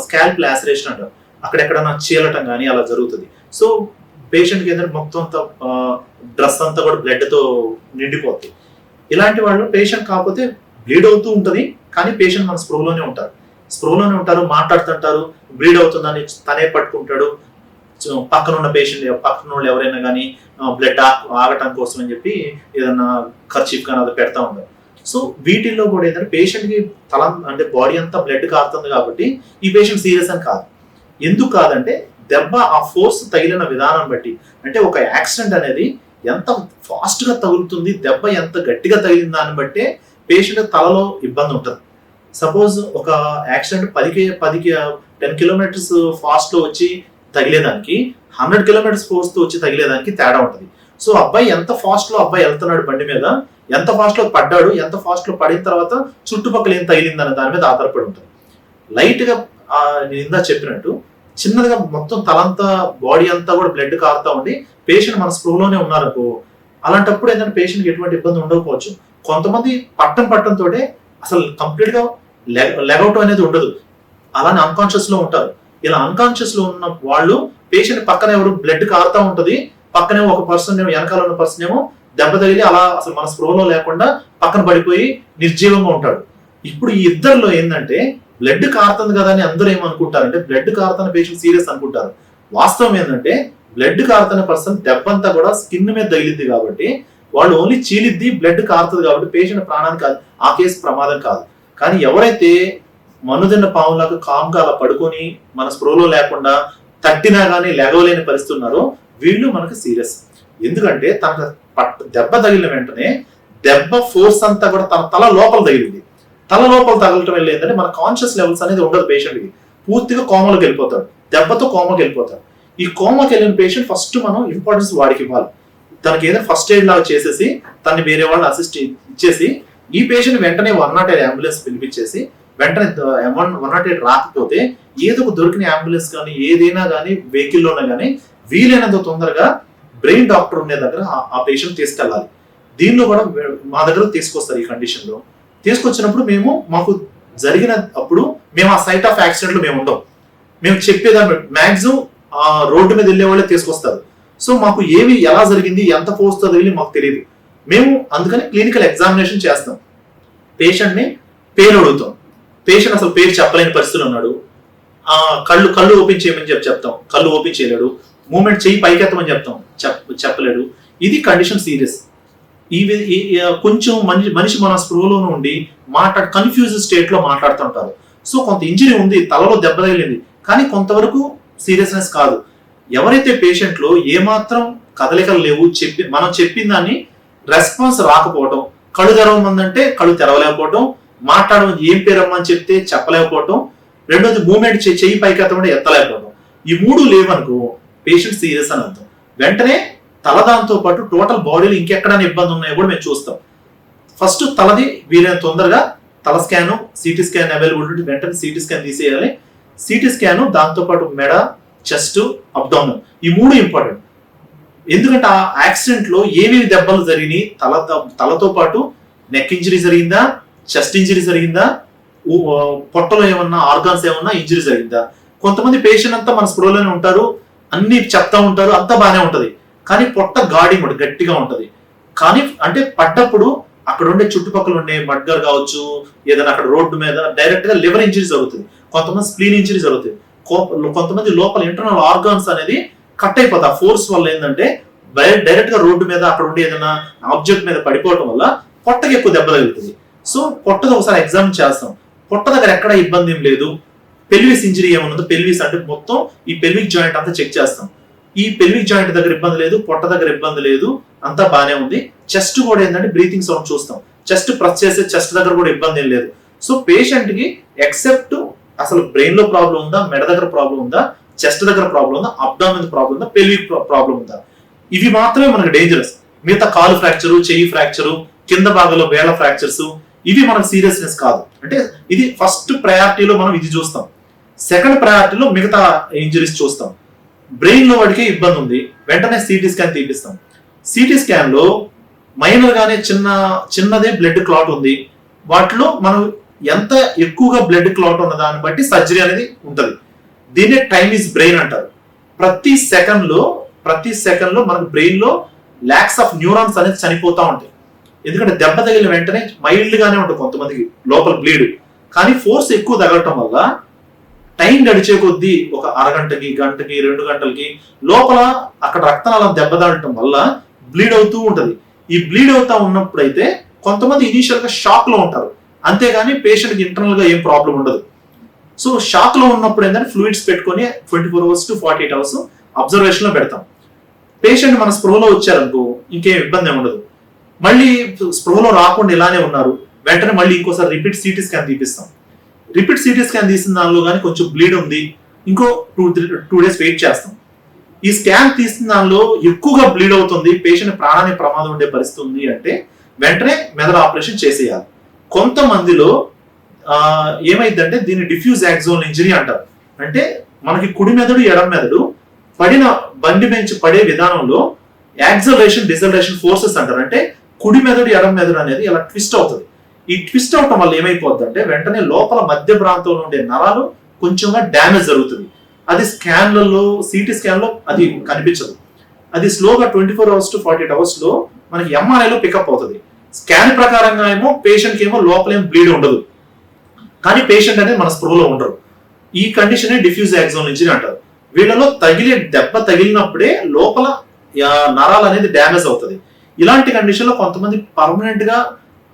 స్కాల్ప్ లాసరేషన్ అంటారు, అక్కడెక్కడన్నా చీలటం కానీ అలా జరుగుతుంది. సో పేషెంట్కి ఏంటంటే మొత్తం అంతా డ్రెస్ అంతా కూడా బ్లడ్ తో నిండిపోతుంది. ఇలాంటి వాళ్ళు పేషెంట్ కాకపోతే బ్లీడ్ అవుతూ ఉంటుంది, కానీ పేషెంట్ మన స్ప్రోలోనే ఉంటారు, మాట్లాడుతుంటారు, బ్లీడ్ అవుతుందని తనే పట్టుకుంటాడు. పక్కన ఉన్న వాళ్ళు ఎవరైనా కానీ బ్లడ్ ఆగటం కోసం అని చెప్పి ఏదన్నా ఖర్చీఫ్ కానీ అది పెడతా ఉంటారు. సో వీటిల్లో కూడా ఏంటంటే పేషెంట్ కి అంటే బాడీ అంతా బ్లడ్ కారుతుంది కాబట్టి ఈ పేషెంట్ సీరియస్ అని కాదు. ఎందుకు కాదంటే దెబ్బ ఆ ఫోర్స్ తగిలిన విధానం బట్టి, అంటే ఒక యాక్సిడెంట్ అనేది ఎంత ఫాస్ట్ గా తగులుతుంది, దెబ్బ ఎంత గట్టిగా తగిలిన దాన్ని బట్టే పేషెంట్ తలలో ఇబ్బంది ఉంటుంది. సపోజ్ ఒక యాక్సిడెంట్ 10 kilometers ఫాస్ట్ లో వచ్చి తగిలేదానికి 100 kilometers ఫోర్స్ తో వచ్చి తగిలేదానికి తేడా ఉంటుంది. సో అబ్బాయి ఎంత ఫాస్ట్ లో వెళ్తున్నాడు బండి మీద, ఎంత ఫాస్ట్ లో పడ్డాడు, ఎంత ఫాస్ట్ లో పడిన తర్వాత చుట్టుపక్కల ఏం తగిలింది అనే దాని మీద ఆధారపడి ఉంటుంది. లైట్ గా నేను ఇందా చెప్పినట్టు చిన్నదిగా మొత్తం తలంతా బాడీ అంతా కూడా బ్లడ్ కారుతా ఉండి పేషెంట్ మన స్ప్రోలోనే ఉన్నారనుకో, అలాంటప్పుడు ఏంటంటే పేషెంట్కి ఎటువంటి ఇబ్బంది ఉండకపోవచ్చు. కొంతమంది పట్టంతో అసలు కంప్లీట్ గా లెగౌట్ అనేది ఉండదు, అలానే అన్కాన్షియస్ లో ఉంటారు. ఇలా అన్కాన్షియస్ లో ఉన్న వాళ్ళు పేషెంట్ పక్కన ఎవరు బ్లడ్ కారుతా ఉంటది, పక్కనే ఒక పర్సన్ వెనకాల ఉన్న పర్సన్ ఏమో దెబ్బ తగిలి అలా అసలు మన స్ప్రోలో లేకుండా పక్కన పడిపోయి నిర్జీవంగా ఉంటాడు. ఇప్పుడు ఈ ఇద్దరిలో ఏంటంటే బ్లడ్ కారుతుంది కదా అని అందరూ ఏమనుకుంటారంటే బ్లడ్ కారుతున్న పేషెంట్ సీరియస్ అనుకుంటారు. వాస్తవం ఏంటంటే బ్లడ్ కారుతున్న పర్సన్ దెబ్బంతా కూడా స్కిన్ మీద తగిలిద్ది కాబట్టి వాళ్ళు ఓన్లీ చీలిద్ది, బ్లడ్ కారుతుంది కాబట్టి పేషెంట్ ప్రాణానికి కాదు, ఆ కేసు ప్రమాదం కాదు. కానీ ఎవరైతే మనుదిన్న పావులాగా కామ్గా అలా పడుకొని మన స్ప్రోలో లేకుండా తట్టినా కానీ లేగవలేని పరిస్థితి ఉన్నారో వీళ్ళు మనకు సీరియస్. ఎందుకంటే తనకు దెబ్బ తగిలిన వెంటనే దెబ్బ ఫోర్స్ అంతా కూడా తన తల లోపల తగిలింది. తల లోపల తగలటం వల్ల ఏంటంటే మన కాన్షియస్ లెవెల్స్ అనేది ఉండదు పేషెంట్కి, పూర్తిగా కోమలోకి వెళ్ళిపోతాడు, దెబ్బతో కోమకి వెళ్ళిపోతాడు. ఈ కోమకి వెళ్ళిన పేషెంట్ ఫస్ట్ మనం ఇంపార్టెన్స్ వాడికి ఇవ్వాలి. తనకి ఏదైనా ఫస్ట్ ఎయిడ్ లాగా చేసేసి తనని వేరే వాళ్ళు అసిస్ట్ ఇచ్చేసి ఈ పేషెంట్ వెంటనే 108 అంబులెన్స్ పిలిపించేసి వెంటనే 108 రాకపోతే ఏదో ఒక దొరికిన అంబులెన్స్ కానీ ఏదైనా కానీ వెహికల్లోనే కానీ వీలైనంత తొందరగా బ్రెయిన్ డాక్టర్ ఉండే దగ్గర ఆ పేషెంట్ తీసుకెళ్ళాలి. దీనిలో కూడా మా దగ్గర తీసుకొస్తారు. ఈ కండిషన్ లో తీసుకొచ్చినప్పుడు మాకు జరిగిన అప్పుడు మేము ఆ సైట్ ఆఫ్ యాక్సిడెంట్ లో మేము ఉండం. మేము చెప్పేదాన్ని మాక్సిమం ఆ రోడ్డు మీద వెళ్ళే వాళ్ళే తీసుకొస్తారు. సో మాకు ఏమి ఎలా జరిగింది, ఎంత ఫోర్స్ తో తగిలి మాకు తెలియదు. మేము అందుకని క్లినికల్ ఎగ్జామినేషన్ చేస్తాం. పేషెంట్ ని పేరు అడుగుతాం. పేషెంట్ అసలు పేరు చెప్పలేని పరిస్థితులు ఉన్నాడు, కళ్ళు ఓపెన్ చేయమని చెప్తాం, కళ్ళు ఓపెన్ చేయలేడు, మూమెంట్ చెయ్యి పైకెత్తమని చెప్తాం, చెప్పలేడు. ఇది కండిషన్ సీరియస్. కొంచెం మనిషి మన స్పృహలోనే ఉండి కన్ఫ్యూజ్ స్టేట్ లో మాట్లాడుతుంటారు. సో కొంత ఇంజరీ ఉంది, తలలో దెబ్బ తగిలింది, కానీ కొంతవరకు సీరియస్నెస్ కాదు. ఎవరైతే పేషెంట్ లో ఏమాత్రం కదలికలు లేవు, మనం చెప్పిన దాన్ని రెస్పాన్స్ రాకపోవడం, కళ్ళు తెరవమందంటే కళ్ళు తెరవలేకపోవడం, మాట్లాడమని ఏం పేరమ్మని చెప్తే చెప్పలేకపోవడం, రెండోది మూమెంట్ చెయ్యి పైకి ఎత్తమంటే ఎత్తలేకపోవడం, ఈ 3 లేవనుకో పేషెంట్ సీరియస్ అని అర్థం. వెంటనే తలదాంతో పాటు టోటల్ బాడీలో ఇంకెక్కడైనా ఇబ్బంది ఉన్నాయో కూడా మేము చూస్తాం. ఫస్ట్ తలది వీలైన తొందరగా తల స్కాన్, సిటీ స్కాన్ అవైలబుల్ ఉంటే వెంటనే సిటీ స్కాన్ తీసేయాలి. సిటీ స్కాన్ దాంతో పాటు మెడ, చెస్ట్, అబ్డామిన్, ఈ 3 ఇంపార్టెంట్. ఎందుకంటే ఆ యాక్సిడెంట్ లో ఏమేమి దెబ్బలు జరిగినాయి, తలతో పాటు నెక్ ఇంజరీ జరిగిందా, చెస్ట్ ఇంజరీ జరిగిందా, పొట్టలో ఏమన్నా ఆర్గాన్స్ ఏమన్నా ఇంజరీ జరిగిందా. కొంతమంది పేషెంట్ అంతా మన స్పృహలోనే ఉంటారు, అన్ని చెప్తా ఉంటారు, అంతా బాగానే ఉంటది, కానీ పొట్ట గాడి గట్టిగా ఉంటది. కానీ అంటే పడ్డప్పుడు అక్కడ ఉండే చుట్టుపక్కల ఉండే మడ్గర్ కావచ్చు, ఏదైనా అక్కడ రోడ్డు మీద డైరెక్ట్ గా లివర్ ఇంజరీ జరుగుతుంది, కొంతమంది స్ప్లీన్ ఇంజరీ జరుగుతుంది, కొంతమంది లోపల ఇంటర్నల్ ఆర్గాన్స్ అనేది కట్ అయిపోతాయి. ఆ ఫోర్స్ వల్ల ఏంటంటే డైరెక్ట్ గా రోడ్డు మీద అక్కడ ఉండే ఏదైనా ఆబ్జెక్ట్ మీద పడిపోవడం వల్ల పొట్టకి ఎక్కువ దెబ్బ తగులుతుంది. సో పొట్టది ఒకసారి ఎగ్జామ్ చేస్తాం. పొట్ట దగ్గర ఎక్కడ ఇబ్బంది ఏం లేదు. పెల్విస్ ఇంజరీ ఏమన్నదో, పెల్విస్ అంటే మొత్తం ఈ పెల్విక్ జాయింట్ అంతా చెక్ చేస్తాం. ఈ పెల్విక్ జాయింట్ దగ్గర ఇబ్బంది లేదు, పొట్ట దగ్గర ఇబ్బంది లేదు, అంతా బాగానే ఉంది. చెస్ట్ కూడా ఏంటంటే బ్రీతింగ్ సౌండ్ చూస్తాం, చెస్ట్ ప్రెస్ చేసే చెస్ట్ దగ్గర కూడా ఇబ్బంది ఏం లేదు. సో పేషెంట్ కి ఎక్సెప్ట్ అసలు బ్రెయిన్ లో ప్రాబ్లం ఉందా, మెడ దగ్గర ప్రాబ్లం ఉందా, చెస్ట్ దగ్గర ప్రాబ్లం ఉందా, అబ్డామిన్ ప్రాబ్లం ఉందా, పెల్విక్ ప్రాబ్లం ఉందా, ఇవి మాత్రమే మనకు డేంజరస్. మిగతా కాలు ఫ్రాక్చరు, చెయ్యి ఫ్రాక్చరు, కింద భాగంలో వేళ ఫ్రాక్చర్స్, ఇవి మనకు సీరియస్నెస్ కాదు. అంటే ఇది ఫస్ట్ ప్రయారిటీలో మనం ఇది చూస్తాం. సెకండ్ ప్రయారిటీలో మిగతా ఇంజరీస్ చూస్తాం. బ్రెయిన్ లో వాడికి ఇబ్బంది ఉంది, వెంటనే సిటీ స్కాన్ తీపిస్తాం. సిటీ స్కాన్ లో మైనర్ గానే చిన్నదే బ్లడ్ క్లాట్ ఉంది, వాటిలో మనం ఎంత ఎక్కువగా బ్లడ్ క్లాట్ ఉన్న దాన్ని బట్టి సర్జరీ అనేది ఉంటది. దీన్నే టైమ్ ఈజ్ బ్రెయిన్ అంటారు. ప్రతి సెకండ్ లో మనకు బ్రెయిన్ లో లాక్స్ ఆఫ్ న్యూరాన్స్ అనేది చనిపోతా ఉంటాయి. ఎందుకంటే దెబ్బ తగిలిన వెంటనే మైల్డ్ గానే ఉంటుంది కొంతమందికి లోపల బ్లీడ్, కానీ ఫోర్స్ ఎక్కువ తగలటం వల్ల టైం గడిచే కొద్దీ ఒక అరగంటకి, గంటకి, 2 గంటలకి లోపల అక్కడ రక్తనాళం దెబ్బ తగలటం వల్ల బ్లీడ్ అవుతూ ఉంటది. ఈ బ్లీడ్ అవుతా ఉన్నప్పుడైతే కొంతమంది ఇనీషియల్ గా షాక్ లో ఉంటారు, అంతేగాని పేషెంట్ కి ఇంటర్నల్ గా ఏం ప్రాబ్లం ఉండదు. సో షాక్ లో ఉన్నప్పుడు ఏంటంటే ఫ్లూయిడ్స్ పెట్టుకొని 24 hours to 48 hours అబ్జర్వేషన్ లో పెడతాం. పేషెంట్ మన స్పృహలో వచ్చారనుకో ఇంకేం ఇబ్బంది ఉండదు. మళ్ళీ స్పృహలో రాకుండా ఇలానే ఉన్నారు, వెంటనే మళ్ళీ ఇంకోసారి రిపీట్ సిటీ స్కాన్ తీపిస్తాం. రిపీట్ సిటీ స్కాన్ తీసిన దానిలో కానీ కొంచెం బ్లీడ్ ఉంది, ఇంకో 2 days వెయిట్ చేస్తాం. ఈ స్కాన్ తీసిన దానిలో ఎక్కువగా బ్లీడ్ అవుతుంది, పేషెంట్ ప్రాణానికి ప్రమాదం ఉండే పరిస్థితి ఉంది అంటే వెంటనే మెదడు ఆపరేషన్ చేసేయాలి. కొంతమందిలో ఏమైందంటే దీన్ని డిఫ్యూజ్ యాక్సోనల్ ఇంజరీ అంటారు. అంటే మనకి కుడి మెదడు, ఎడమ మెదడు పడిన బండి బెంచ్ పడే విధానంలో యాక్సలరేషన్, డిసలరేషన్ ఫోర్సెస్ అంటారు. అంటే కుడి మెదడు, ఎడమ మెదడు అనేది ఇలా ట్విస్ట్ అవుతుంది. ఈ ట్విస్ట్ అవటం వల్ల ఏమైపోద్ది అంటే వెంటనే లోపల మధ్య ప్రాంతంలో ఉండే నరాలు కొంచెంగా డ్యామేజ్ జరుగుతుంది. అది స్కాన్లలో, సిటీ స్కాన్ లో అది కనిపించదు. అది స్లోగా 24 hours to 48 hours లో మనకి ఎంఆర్ఐలో పికప్ అవుతుంది. స్కాన్ ప్రకారంగా ఏమో పేషెంట్ కి ఏమో లోపల ఏం బ్లీడ్ ఉండదు, కానీ పేషెంట్ అనేది మన స్పృహలో ఉండరు. ఈ కండిషన్ డిఫ్యూజ్ యాక్సోనల్ ఇంజరీ అంటారు. వీళ్ళలో దెబ్బ తగిలినప్పుడే లోపల నరాలు అనేది డ్యామేజ్ అవుతుంది. ఇలాంటి కండిషన్ లో కొంతమంది పర్మనెంట్ గా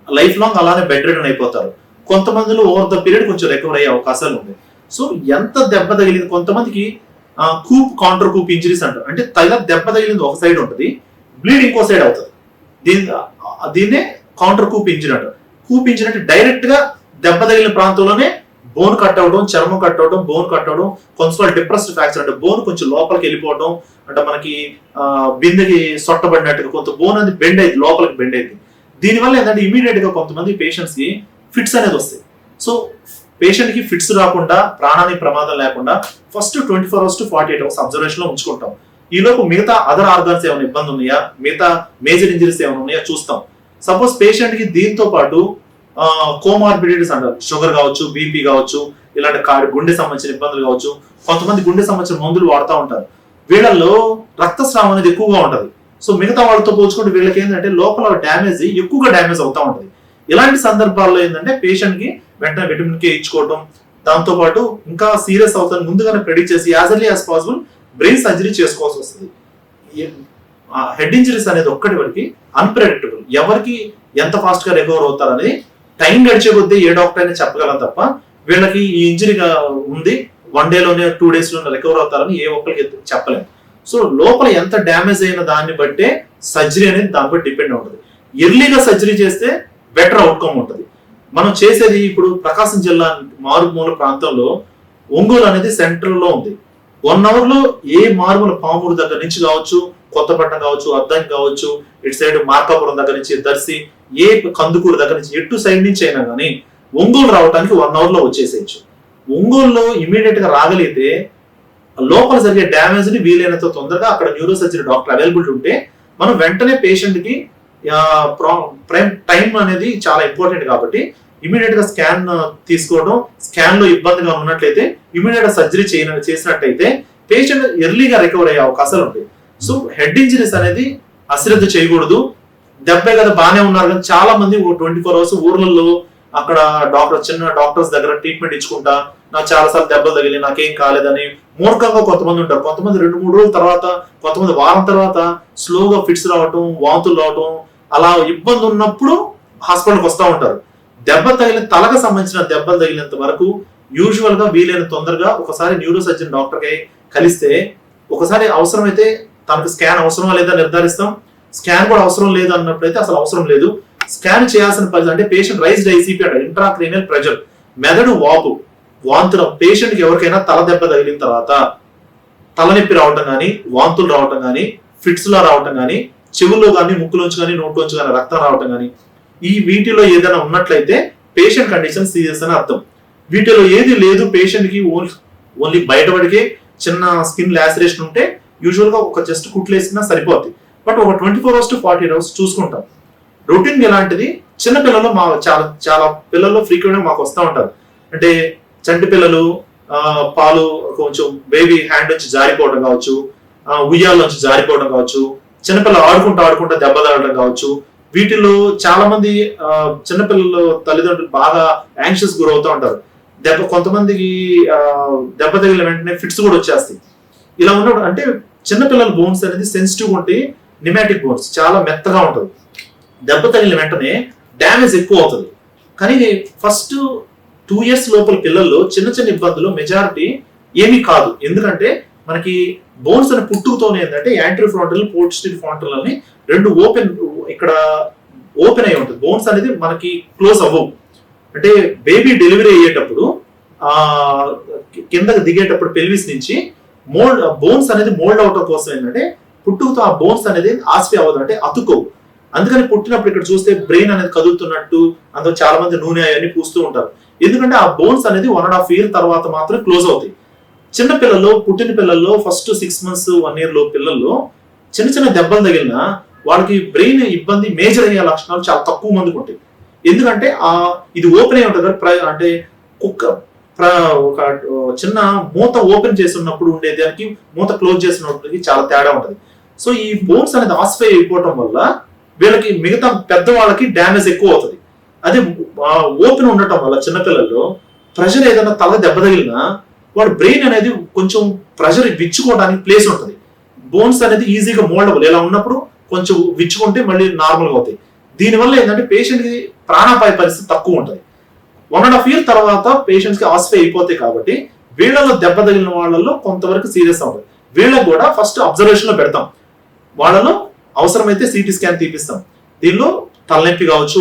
లైఫ్ లాంగ్ అలానే బెడ్ రిడన్ అయిపోతారు. కొంతమందిలో ఓవర్ ద పీరియడ్ కొంచెం రికవర్ అయ్యే అవకాశాలు ఉన్నాయి. సో ఎంత దెబ్బ తగిలింది, కొంతమందికి కాంటర్ కూప్ ఇంజరీస్ అంటారు. అంటే దెబ్బ తగిలింది ఒక సైడ్ ఉంటుంది, బ్లీడ్ ఇంకో సైడ్ అవుతుంది. దీన్నే కౌంటర్ కూప్ ఇంజరీ అంటారు. కూప్ ఇంజరీ అంటే డైరెక్ట్ గా దెబ్బ తగిలిన ప్రాంతంలోనే బోన్ కట్ అవడం, చర్మం కట్ అవడం, బోన్ కట్ అవడం, కొంచెం డిప్రెస్డ్ ఫ్రాక్చర్ అంటే బోన్ కొంచెం లోపలికి వెళ్ళిపోవడం, అంటే మనకి బిందెకి సొట్టబడినట్టుగా కొంత బోన్ అనేది బెండ్ అయింది, లోపలికి బెండ్ అయింది. దీనివల్ల ఏంటంటే ఇమీడియట్ గా కొంతమంది పేషెంట్స్ కి ఫిట్స్ అనేది వస్తాయి. సో పేషెంట్ కి ఫిట్స్ రాకుండా, ప్రాణానికి ప్రమాదం లేకుండా first 24 hours to 48 hours observation లో ఉంచుకుంటాం. ఈ లోపు మిగతా అదర్ ఆర్గాన్స్ ఏమైనా ఇబ్బంది ఉన్నాయా, మిగతా మేజర్ ఇంజరీస్ ఏమైనా ఉన్నాయా చూస్తాం. సపోజ్ పేషెంట్ కి దీంతో పాటు కోమార్బిడిటీస్ అంటారు, షుగర్ కావచ్చు, బీపీ కావచ్చు, ఇలాంటి గుండె సంబంధించిన ఇబ్బందులు కావచ్చు. కొంతమంది గుండె సంబంధించిన మందులు వాడుతూ ఉంటారు. వీళ్ళల్లో రక్తస్రావం అనేది ఎక్కువగా ఉంటది. సో మిగతా వాళ్ళతో పోల్చుకుంటే వీళ్ళకి ఏంటంటే లోపల డ్యామేజ్ ఎక్కువగా డ్యామేజ్ అవుతా ఉంటది. ఇలాంటి సందర్భాల్లో ఏంటంటే పేషెంట్ కి వెంటనే విటమిన్ కే ఇచ్చుకోవడం, దాంతో పాటు ఇంకా సీరియస్ అవుతాను ముందుగానే ప్రెడిక్ట్ చేసి as early as possible brain surgery చేసుకోవాల్సి వస్తుంది. హెడ్ ఇంజరీస్ అనేది ఒక్కటి వరకు అన్ప్రెడిక్టబుల్, ఎవరికి ఎంత ఫాస్ట్ గా రికవర్ అవుతారు అనేది టైం గడిచే కొద్దీ ఏ డాక్టర్ అయినా చెప్పగలం తప్ప వీళ్ళకి ఈ ఇంజరీగా ఉంది 1 day 2 days రికవర్ అవుతారని ఏ ఒక్కరికి చెప్పలేము. సో లోపల ఎంత డ్యామేజ్ అయిన దాన్ని బట్టే సర్జరీ అనేది దానిపై డిపెండ్ ఉంటుంది. ఎర్లీగా సర్జరీ చేస్తే బెటర్ అవుట్కమ్ ఉంటుంది. మనం చేసేది ఇప్పుడు ప్రకాశం జిల్లా మారుమూల ప్రాంతంలో ఒంగోలు అనేది సెంట్రల్ లో ఉంది. 1 hour లో ఏ మారుమూల పామూరు దగ్గర నుంచి కావచ్చు, కొత్తపట్నం కావచ్చు, అద్దంకి కావచ్చు, ఇటు సైడ్ మార్కాపురం దగ్గర నుంచి దర్శి, ఏ కందుకూరు దగ్గర నుంచి ఎటు సైడ్ నుంచి అయినా కానీ ఒంగోలు రావడానికి 1 hour లో వచ్చేసేయచ్చు. ఒంగోలులో ఇమీడియట్ గా రాగలిగితే లోపల జరిగే డ్యామేజ్ ని వీలైనంత తొందరగా అక్కడ న్యూరో సర్జరీ డాక్టర్ అవైలబిలిటీ ఉంటే మనం వెంటనే పేషెంట్ కి టైం అనేది చాలా ఇంపార్టెంట్ కాబట్టి ఇమీడియట్ గా స్కాన్ తీసుకోవడం, స్కాన్ లో ఇబ్బందిగా ఉన్నట్లయితే ఇమీడియట్ గా సర్జరీ చేసినట్టయితే పేషెంట్ ఎర్లీగా రికవర్ అయ్యే అవకాశాలు ఉంటాయి. సో హెడ్ ఇంజరీస్ అనేది అశ్రద్ధ చేయకూడదు. దెబ్బే కదా బాగానే ఉన్నారు కానీ చాలా మంది 24 hours ఊర్లలో అక్కడ చిన్న డాక్టర్స్ దగ్గర ట్రీట్మెంట్ ఇచ్చుకుంటా నాకు చాలా సార్లు దెబ్బలు తగిలి నాకేం కాలేదని మూర్ఖంగా కొంతమంది ఉంటారు. కొంతమంది 2-3 రోజుల తర్వాత, కొంతమంది వారం తర్వాత స్లోగా ఫిట్స్ రావటం, వాంతులు రావటం, అలా ఇబ్బంది ఉన్నప్పుడు హాస్పిటల్కి వస్తూ ఉంటారు. దెబ్బ తగిలిన తలకు సంబంధించిన దెబ్బలు తగిలినంత వరకు యూజువల్ గా వీలైన తొందరగా ఒకసారి న్యూరో సర్జన్ డాక్టర్ కి కలిస్తే, ఒకసారి అవసరమైతే తనకు స్కాన్ అవసరమా లేదా నిర్ధారిస్తాం. స్కాన్ కూడా అవసరం లేదు అన్నప్పుడైతే అసలు అవసరం లేదు. స్కాన్ చేయాల్సిన పరిస్థితి అంటే పేషెంట్ రైజ్డ్ ఐసీపీ అంటే ఇంట్రాక్రేనియల్ ప్రెషర్, మెదడు వాంతులు పేషెంట్ కి ఎవరికైనా తల దెబ్బ తగిలిన తర్వాత తలనొప్పి రావటం కానీ, వాంతులు రావటం కానీ, ఫిట్స్ లా రావటం కానీ, చెవుల్లో కానీ, ముక్కులోంచి కానీ, నోట్లోంచి కానీ రక్తం రావటం కానీ, వీటిలో ఏదైనా ఉన్నట్లయితే పేషెంట్ కండిషన్ సీరియస్ అని అర్థం. వీటిలో ఏది లేదు, పేషెంట్ కి ఓన్లీ బయటపడికే చిన్న స్కిన్ లాసరేషన్ ఉంటే యూజువల్ గా ఒక జస్ట్ కుట్లేసినా సరిపోద్ది. బట్ ఒక 24 hours to 48 hours చూసుకుంటాం. రొటీన్ ఎలాంటిది చిన్న పిల్లలు చాలా పిల్లల్లో ఫ్రీక్వెంట్ గా మాకు వస్తూ ఉంటారు. అంటే చంటి పిల్లలు పాలు కొంచెం బేబీ హ్యాండ్ నుంచి జారిపోవడం కావచ్చు, ఉయ్యాల నుంచి జారిపోవడం కావచ్చు, చిన్నపిల్లలు ఆడుకుంటా దెబ్బ తగలడం కావచ్చు. వీటిలో చాలా మంది చిన్నపిల్లలు తల్లిదండ్రులు బాగా యాంగ్షియస్ గురవుతూ ఉంటారు. కొంతమందికి దెబ్బ తగిలిన వెంటనే ఫిట్స్ కూడా వచ్చేస్తాయి. ఇలా ఉన్నప్పుడు అంటే చిన్నపిల్లల బోన్స్ అనేది సెన్సిటివ్ ఉంటే నిమాటిక్ బోన్స్ చాలా మెత్తగా ఉంటుంది. దెబ్బ తగిలిన వెంటనే డ్యామేజ్ ఎక్కువ అవుతుంది. కానీ ఫస్ట్ 2 years లోపల పిల్లల్లో చిన్న ఇబ్బందులు మెజారిటీ ఏమీ కాదు. ఎందుకంటే మనకి బోన్స్ అనే పుట్టుకతోనే ఏంటంటే యాంటీ ఫ్రాంటల్, పోస్టీరియర్ ఫ్రాంటల్ అని 2 ఓపెన్ అయి ఉంటుంది. బోన్స్ అనేది మనకి క్లోజ్ అవ్వవు. అంటే బేబీ డెలివరీ అయ్యేటప్పుడు కిందకి దిగేటప్పుడు పెల్విస్ నుంచి బోన్స్ అనేది మోల్డ్ అవటం కోసం ఏంటంటే పుట్టుకతో ఆ బోన్స్ అనేది ఆస్పి అవ్వదు, అంటే అతుకోవు. అందుకని పుట్టినప్పుడు ఇక్కడ చూస్తే బ్రెయిన్ అనేది కదులుతున్నట్టు అందులో చాలా మంది నూనె అవన్నీ పూస్తూ ఉంటారు. ఎందుకంటే ఆ బోన్స్ అనేది 1.5 year తర్వాత మాత్రమే క్లోజ్ అవుతాయి. చిన్న పిల్లల్లో, పుట్టిన పిల్లల్లో ఫస్ట్ 6 months 1 year లో పిల్లల్లో చిన్న దెబ్బలు తగిలినా వాళ్ళకి బ్రెయిన్ ఇబ్బంది మేజర్ అయ్యే లక్షణాలు చాలా తక్కువ మందికి ఉంటాయి. ఎందుకంటే ఇది ఓపెన్ అయి ఉంటుంది కదా, అంటే ఒక చిన్న మూత ఓపెన్ చేసి ఉన్నప్పుడు ఉండేదానికి మూత క్లోజ్ చేసినప్పటికి చాలా తేడా ఉంటుంది. సో ఈ బోన్స్ అనేది ఆసిఫై అయిపోవటం వల్ల వీళ్ళకి మిగతా పెద్దవాళ్ళకి డ్యామేజ్ ఎక్కువ అవుతుంది. అదే ఓపెన్ ఉండటం వల్ల చిన్నపిల్లల్లో ప్రెషర్ ఏదైనా తల దెబ్బ తగిలినా వాడు బ్రెయిన్ అనేది కొంచెం ప్రెషర్ విచ్చుకోవడానికి ప్లేస్ ఉంటుంది. బోన్స్ అనేది ఈజీగా మోల్డబుల్, ఇలా ఉన్నప్పుడు కొంచెం విచ్చుకుంటే మళ్ళీ నార్మల్గా అవుతాయి. దీనివల్ల ఏంటంటే పేషెంట్ కి ప్రాణాపాయ పరిస్థితి తక్కువ ఉంటుంది. 1.5 year తర్వాత పేషెంట్స్ కి ఆసిఫై అయిపోతాయి. కాబట్టి వీళ్ళలో దెబ్బ తగిలిన వాళ్ళలో కొంతవరకు సీరియస్ అవుతుంది. వీళ్ళకి కూడా ఫస్ట్ అబ్జర్వేషన్ లో పెడతాం. వాళ్ళలో అవసరమైతే సిటీ స్కాన్ తీపిస్తాం. దీనిలో తలనొప్పి కావచ్చు,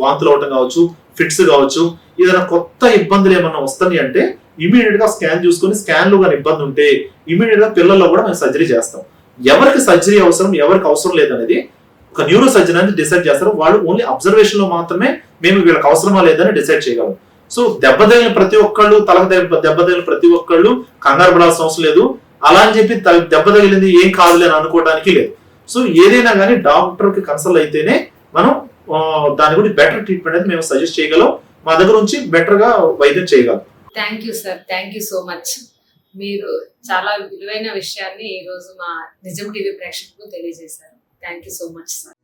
వాంతులు అవటం కావచ్చు, ఫిట్స్ కావచ్చు, ఏదైనా కొత్త ఇబ్బందులు ఏమన్నా వస్తాయి అంటే ఇమీడియట్ గా స్కాన్ చూసుకొని స్కాన్ లో కానీ ఇబ్బంది ఉంటే ఇమీడియట్ గా పిల్లల్లో కూడా మేము సర్జరీ చేస్తాం. ఎవరికి సర్జరీ అవసరం ఎవరికి అవసరం లేదనేది ఒక న్యూరో సర్జన్ అనేది డిసైడ్ చేస్తారు. వాళ్ళు ఓన్లీ అబ్జర్వేషన్ లో మాత్రమే మేము వీళ్ళకి అవసరమా లేదని డిసైడ్ చేయగలం. సో దెబ్బతగిలిన ప్రతి ఒక్కళ్ళు తలకు దెబ్బతగిలిన ప్రతి ఒక్కళ్ళు కంగారు పడాల్సిన అవసరం లేదు. అలా అని చెప్పి దెబ్బ తగిలింది ఏం కాదులే అని అనుకోవడానికి లేదు. సో ఏదైనా కానీ డాక్టర్ కి కన్సల్ట్ అయితేనే మనం దాని గురించి బెటర్ ట్రీట్మెంట్ అనేది మేము సజెస్ట్ చేయగలం. మా దగ్గర నుంచి బెటర్ గా వైద్యం చేయగలం. Thank you sir, thank you so much. మీరు చాలా విలువైన విషయాన్ని ఈ రోజు మా నిజం టీవీ ప్రేక్షకులకు తెలియజేశారు. Thank you so much sir.